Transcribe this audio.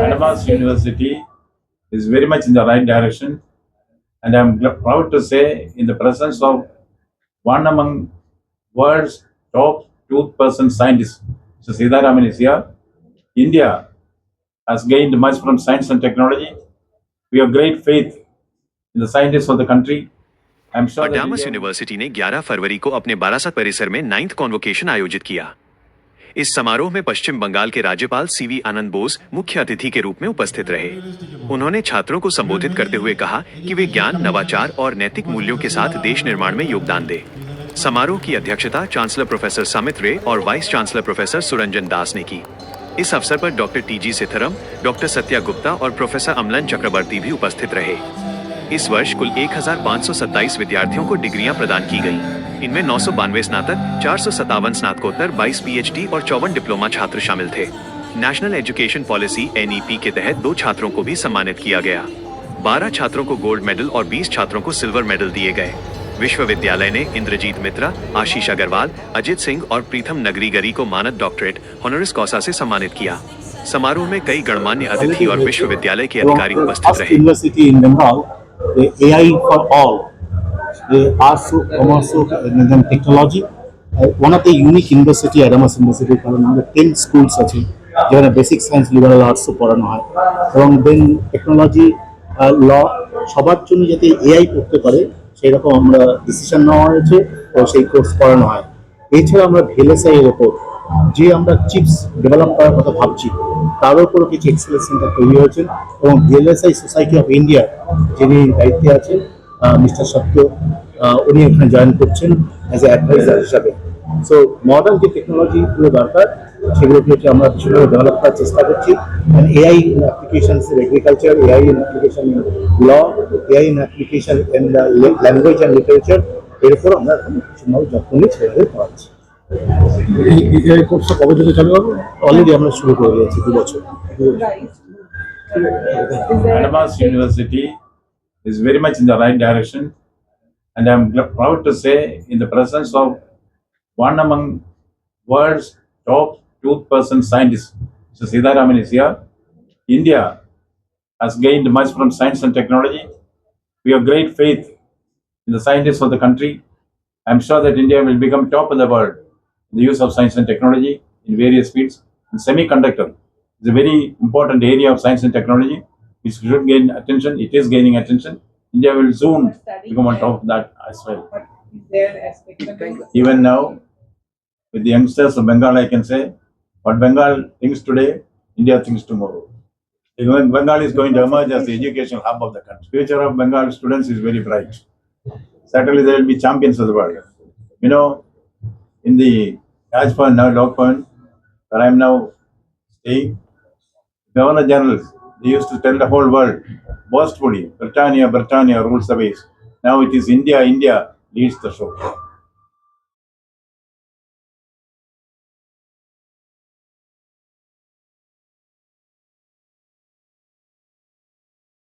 Adamas University is very much in the right direction, and I'm proud to say, in the presence of one among world's top 2% scientists, Mr. Sitharaman is here. India has gained much from science and technology. We have great faith in the scientists of the country. I'm sure that अडामस India university ने 11 फरवरी को अपने बारासात परिसर में 9th convocation आयोजित किया। इस समारोह में पश्चिम बंगाल के राज्यपाल सीवी आनंद बोस मुख्य अतिथि के रूप में उपस्थित रहे। उन्होंने छात्रों को संबोधित करते हुए कहा कि वे ज्ञान, नवाचार और नैतिक मूल्यों के साथ देश निर्माण में योगदान दें। समारोह की अध्यक्षता चांसलर प्रोफेसर सुमित रे और vice chancellor professor Suranjan Das ने की। इस अवसर पर doctor T G. Seetharam, doctor Satya Gupta और प्रोफेसर अमलन चक्रवर्ती भी उपस्थित रहे। इस वर्ष कुल 1527 विद्यार्थियों को डिग्रियां प्रदान की गई। इनमें 992 स्नातक, 457 स्नातकोत्तर, 22 पीएचडी और 54 डिप्लोमा छात्र शामिल थे। नेशनल एजुकेशन पॉलिसी (NEP) के तहत 2 छात्रों को भी सम्मानित किया गया। 12 छात्रों को गोल्ड मेडल और 20 छात्रों को सिल्वर मेडल दिए गए। विश्वविद्यालय ने इंद्रजीत मित्रा, आशीष अग्रवाल, अजित सिंह और प्रीथम नगरीगरी को मानद डॉक्टरेट होनोरिस कॉसा से सम्मानित किया। समारोह में कई गणमान्य अतिथि और विश्वविद्यालय के अधिकारी उपस्थित रहे। University in Bengal, the AI for all, the arts, commerce, and then technology. One of the unique university, Adamas University, কারণ আমাদের 10 schools আছে যেখানে বেসিক সায়েন্স, লিবারাল আর্টসও পড়ানো হয়, এবং দেন টেকনোলজি, ল, সবার জন্য যাতে এআই পড়তে পারে সেই রকম আমরা ডিসিশন নেওয়া হয়েছে ও সেই কোর্স পড়ানো হয়। এছাড়া আমরা ভেলেসাই এর ওপর যে আমরা চিপস ডেভেলপ করার কথা ভাবছি তার উপরও কিছু এক্সেলেন্স সেন্টার তৈরি হয়েছে, এবং ভিএলএসআই সোসাইটি অফ ইন্ডিয়া যিনি দায়িত্বে আছেন মিস্টার সত্য, উনি এখানে জয়েন করছেন অ্যাজ এ অ্যাডভাইজার হিসাবে। সো মডার্ন যে টেকনোলজিগুলো দরকার সেগুলোকে আমরা ভীষণভাবে ডেভেলপ করার চেষ্টা করছি। AI in applications in agriculture, AI in application in law, AI in application in language and literature, এর উপর আমরা এখন ভীষণভাবে যত্ন নিয়ে ছেলেদের পড়াচ্ছি। এই কোর্সটা কবে থেকে চালু হবে? অলরেডি আমরা শুরু করে দিয়েছি 2 বছর। Adamas University is very much in the right direction, and I'm proud to say, in the presence of one among world's top 2% scientists, Mr. Sitharaman is here. India has gained much from science and technology. We have great faith in the scientists of the country. I'm sure that India will become top in the world in the use of science and technology in various fields. And semiconductor is a very important area of science and technology which should gain attention. It is gaining attention. India will soon become on top of that as well. Even now, with the youngsters of Bengal, I can say, what Bengal thinks today, India thinks tomorrow. Bengal is going to emerge as the educational hub of the country. Future of Bengal students is very bright. Certainly, they will be champions of the world. You know, in the Raj Point, now Log Point, where I am now staying, Governor Generals, they used to tell the whole world boastfully, Britannia, Britannia rules the waves. Now it is India, India leads the show.